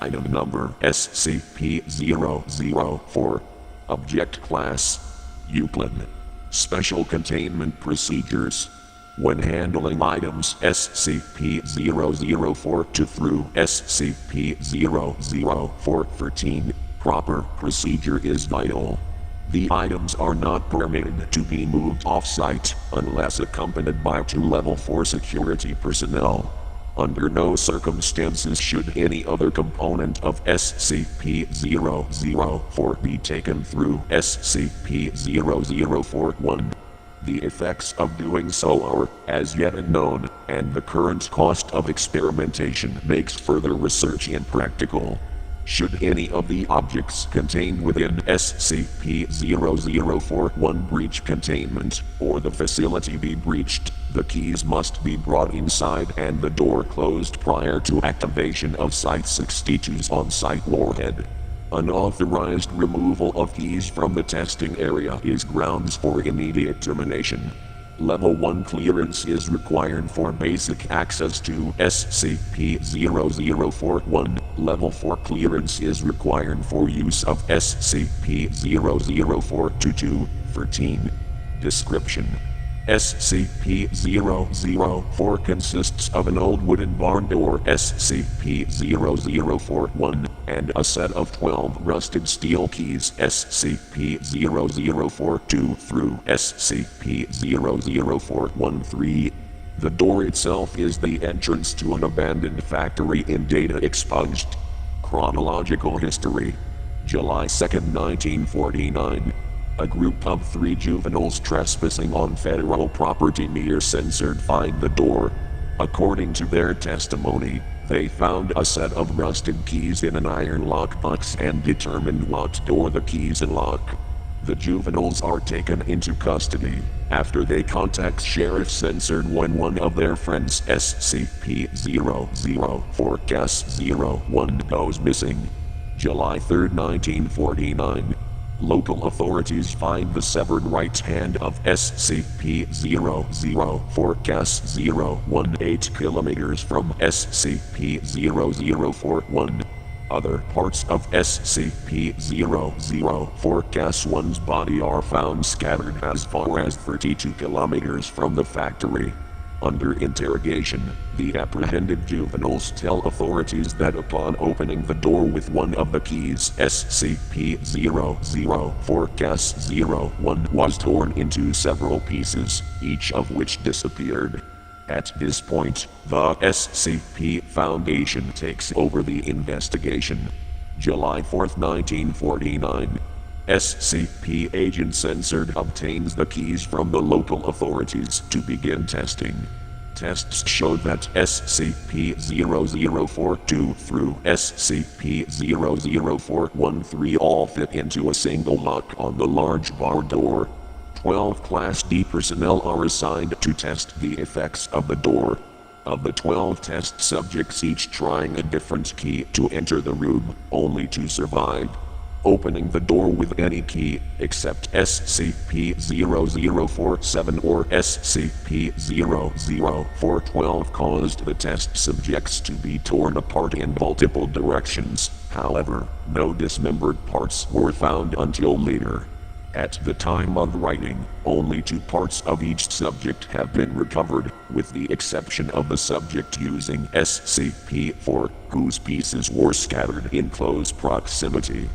Item number SCP-004. Object Class Euclid. Special Containment Procedures. When handling items SCP-004 to through SCP-004-13, proper procedure is vital. The items are not permitted to be moved off-site unless accompanied by 2 Level 4 security personnel. Under no circumstances should any other component of SCP-004 be taken through SCP-004-1. The effects of doing so are as yet unknown, and the current cost of experimentation makes further research impractical. Should any of the objects contained within SCP-004-1 breach containment, or the facility be breached, the keys must be brought inside and the door closed prior to activation of Site-62's on-site warhead. Unauthorized removal of keys from the testing area is grounds for immediate termination. Level 1 clearance is required for basic access to SCP-004-1. Level 4 clearance is required for use of SCP-004-2-13. Description: SCP-004 consists of an old wooden barn door SCP-004-1 and a set of 12 rusted steel keys SCP-004-2 through SCP-004-13. The door itself is the entrance to an abandoned factory in Data Expunged. Chronological history: July 2, 1949. A group of 3 juveniles trespassing on federal property near Censored find the door. According to their testimony, they found a set of rusted keys in an iron lockbox and determined what door the keys unlock. The juveniles are taken into custody after they contact Sheriff Censored when one of their friends SCP-004-01 goes missing. July 3, 1949. Local authorities find the severed right hand of SCP-004-01 8 kilometers from SCP-004-1. Other parts of SCP-004-1's body are found scattered as far as 32 kilometers from the factory. Under interrogation, the apprehended juveniles tell authorities that upon opening the door with one of the keys, SCP-004-01 was torn into several pieces, each of which disappeared. At this point, the SCP Foundation takes over the investigation. July 4, 1949. SCP Agent Censored obtains the keys from the local authorities to begin testing. Tests show that SCP-004-2 through SCP-004-13 all fit into a single lock on the large bar door. 12 Class D personnel are assigned to test the effects of the door. Of the 12 test subjects, each trying a different key to enter the room, only to survive. Opening the door with any key, except SCP-0047 or SCP-004-12 caused the test subjects to be torn apart in multiple directions. However, no dismembered parts were found until later. At the time of writing, only 2 parts of each subject have been recovered, with the exception of the subject using SCP-4, whose pieces were scattered in close proximity.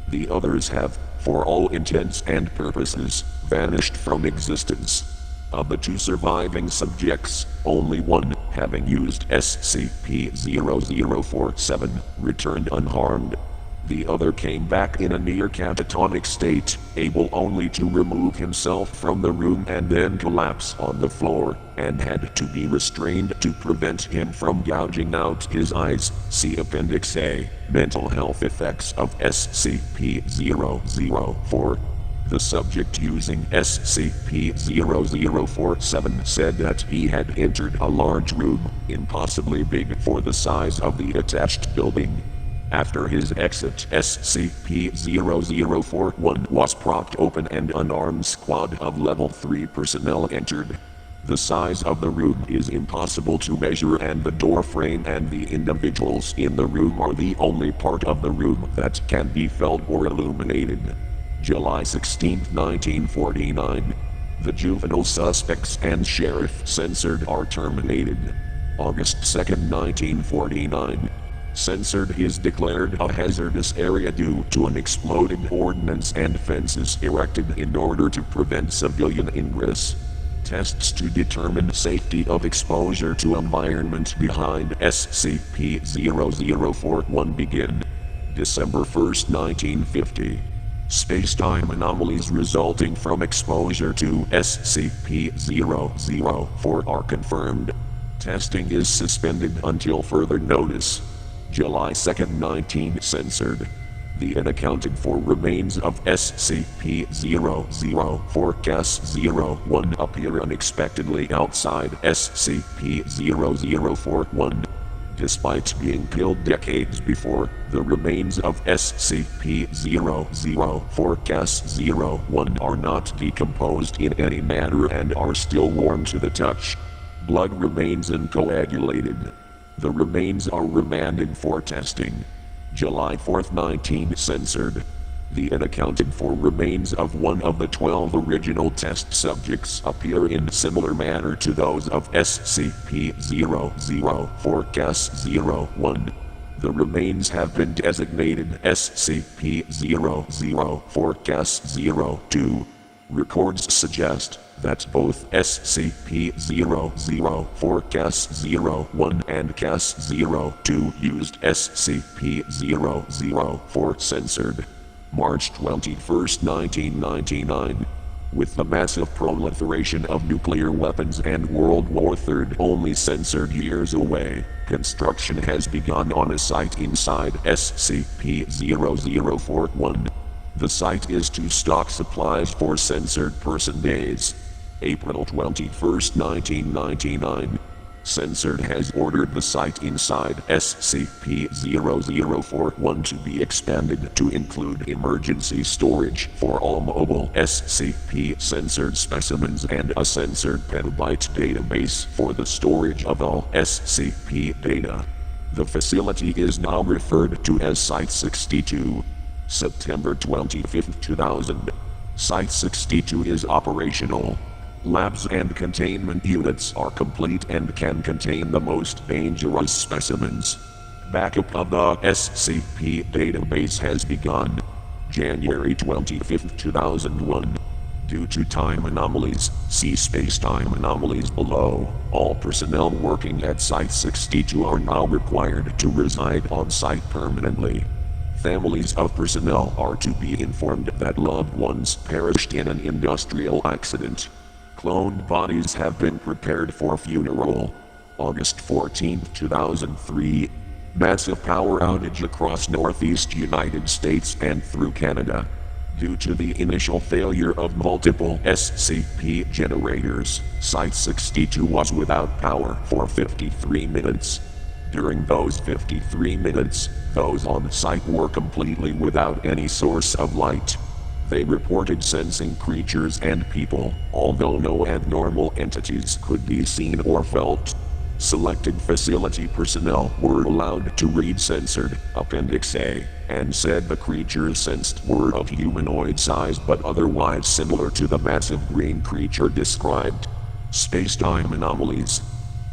The others have, for all intents and purposes, vanished from existence. Of the 2 surviving subjects, only one, having used SCP-0047, returned unharmed. The other came back in a near catatonic state, able only to remove himself from the room and then collapse on the floor, and had to be restrained to prevent him from gouging out his eyes. See Appendix A, Mental Health Effects of SCP-004. The subject using SCP-0047 said that he had entered a large room, impossibly big for the size of the attached building. After his exit, SCP-004-1 was propped open and an armed squad of Level 3 personnel entered. The size of the room is impossible to measure, and the door frame and the individuals in the room are the only part of the room that can be felt or illuminated. July 16, 1949. The juvenile suspects and sheriff censored are terminated. August 2, 1949. Censored is declared a hazardous area due to an exploded ordnance and fences erected in order to prevent civilian ingress. Tests to determine safety of exposure to environment behind SCP-0041 begin. December 1, 1950. Spacetime anomalies resulting from exposure to SCP-004 are confirmed. Testing is suspended until further notice. July 2, 19 censored. The unaccounted for remains of SCP-004-01 appear unexpectedly outside SCP-0041. Despite being killed decades before, the remains of SCP-004-01 are not decomposed in any manner and are still warm to the touch. Blood remains uncoagulated. The remains are remanded for testing. July 4, 19 censored. The unaccounted for remains of one of the 12 original test subjects appear in similar manner to those of SCP-004-01. The remains have been designated SCP-004-02. Records suggest that both SCP-004-01 and CAS-02 used SCP-004 censored. March 21, 1999. With the massive proliferation of nuclear weapons and World War III only censored years away, construction has begun on a site inside SCP-0041. The site is to stock supplies for censored person days. April 21, 1999. Censored has ordered the site inside SCP-0041 to be expanded to include emergency storage for all mobile SCP-censored specimens and a censored petabyte database for the storage of all SCP data. The facility is now referred to as Site 62. September 25, 2000. Site 62 is operational. Labs and containment units are complete and can contain the most dangerous specimens. Backup of the SCP database has begun. January 25, 2001. Due to time anomalies, see space-time anomalies below, all personnel working at Site 62 are now required to reside on site permanently. Families of personnel are to be informed that loved ones perished in an industrial accident. Cloned bodies have been prepared for funeral. August 14, 2003. Massive power outage across northeast United States and through Canada. Due to the initial failure of multiple SCP generators, Site 62 was without power for 53 minutes. During those 53 minutes, those on site were completely without any source of light. They reported sensing creatures and people, although no abnormal entities could be seen or felt. Selected facility personnel were allowed to read censored Appendix A, and said the creatures sensed were of humanoid size but otherwise similar to the massive green creature described. Spacetime anomalies.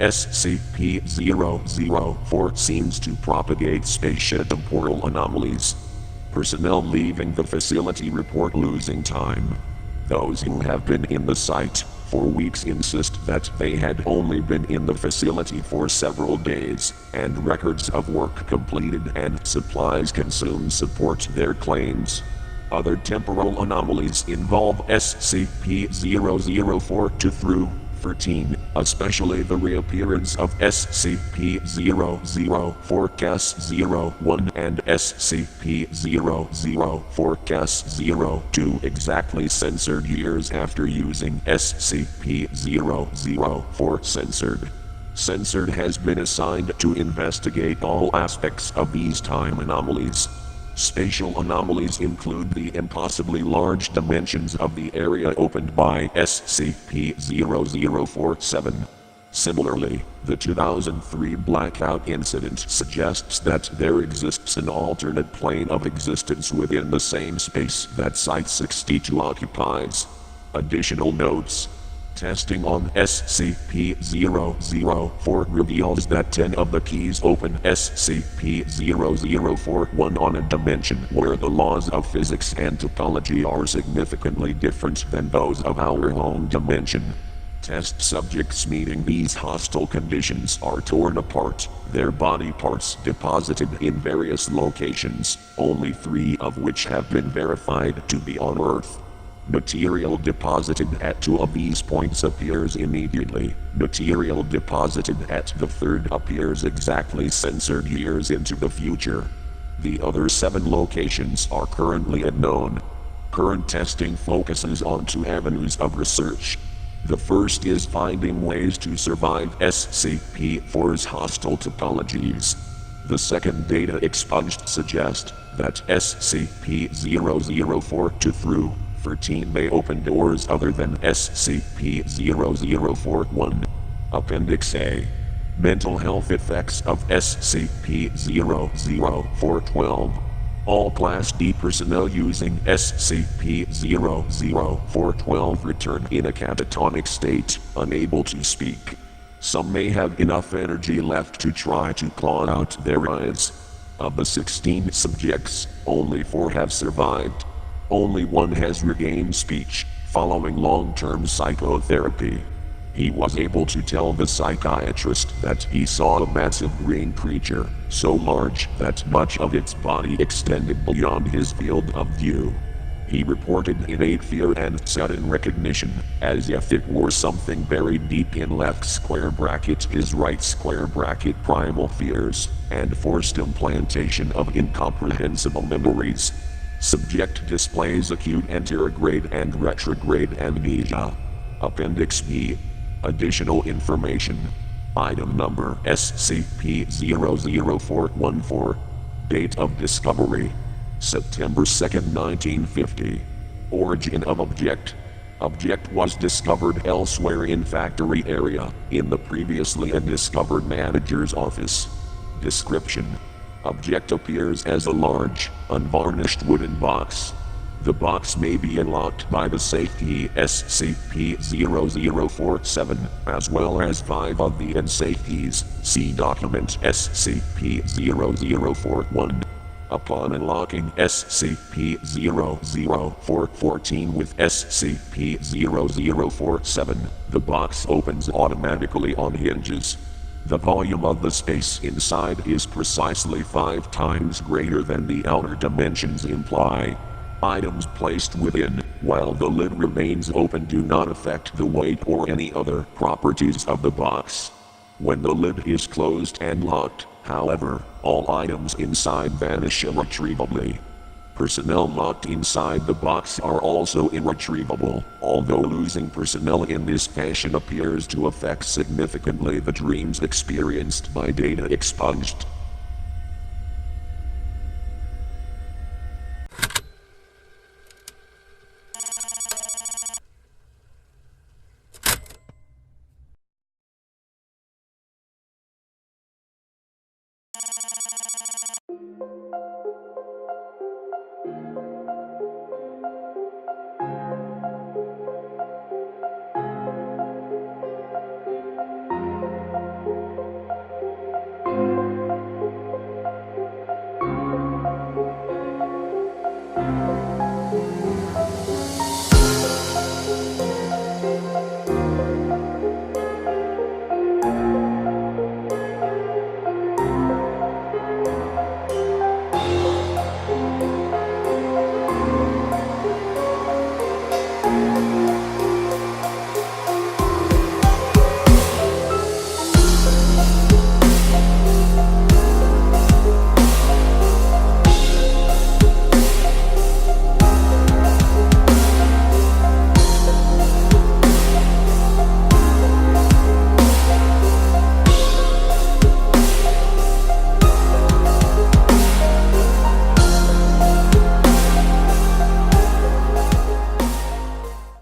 SCP-004 seems to propagate spatiotemporal anomalies. Personnel leaving the facility report losing time. Those who have been in the site for weeks insist that they had only been in the facility for several days, and records of work completed and supplies consumed support their claims. Other temporal anomalies involve SCP-004-2 through 13, especially the reappearance of SCP-004-01 and SCP-004-02 exactly censored years after using SCP-004 censored. Censored has been assigned to investigate all aspects of these time anomalies. Spatial anomalies include the impossibly large dimensions of the area opened by SCP-0047. Similarly, the 2003 blackout incident suggests that there exists an alternate plane of existence within the same space that Site-62 occupies. Additional notes. Testing on SCP-004 reveals that 10 of the keys open SCP-0041 on a dimension where the laws of physics and topology are significantly different than those of our home dimension. Test subjects meeting these hostile conditions are torn apart, their body parts deposited in various locations, only 3 of which have been verified to be on Earth. Material deposited at 2 of these points appears immediately. Material deposited at the 3rd appears exactly censored years into the future. The other 7 locations are currently unknown. Current testing focuses on 2 avenues of research. The first is finding ways to survive SCP-4's hostile topologies. The second data expunged suggest that SCP-004-13 may open doors other than SCP-0041. Appendix A. Mental health effects of SCP-00412. All Class D personnel using SCP-00412 return in a catatonic state, unable to speak. Some may have enough energy left to try to claw out their eyes. Of the 16 subjects, only 4 have survived. Only 1 has regained speech, following long-term psychotherapy. He was able to tell the psychiatrist that he saw a massive green creature, so large that much of its body extended beyond his field of view. He reported innate fear and sudden recognition, as if it were something buried deep in left square bracket his right square bracket primal fears, and forced implantation of incomprehensible memories. Subject displays acute anterograde and retrograde amnesia. Appendix B. Additional information. Item number SCP-00414. Date of discovery: September 2, 1950. Origin of object. Object was discovered elsewhere in factory area, in the previously undiscovered manager's office. Description. Object appears as a large, unvarnished wooden box. The box may be unlocked by the safe key SCP-0047, as well as 5 of the unsafe keys. See document SCP-0041. Upon unlocking SCP-00414 with SCP-0047, the box opens automatically on hinges. The volume of the space inside is precisely 5 times greater than the outer dimensions imply. Items placed within, while the lid remains open, do not affect the weight or any other properties of the box. When the lid is closed and locked, however, all items inside vanish irretrievably. Personnel locked inside the box are also irretrievable, although losing personnel in this fashion appears to affect significantly the dreams experienced by data expunged.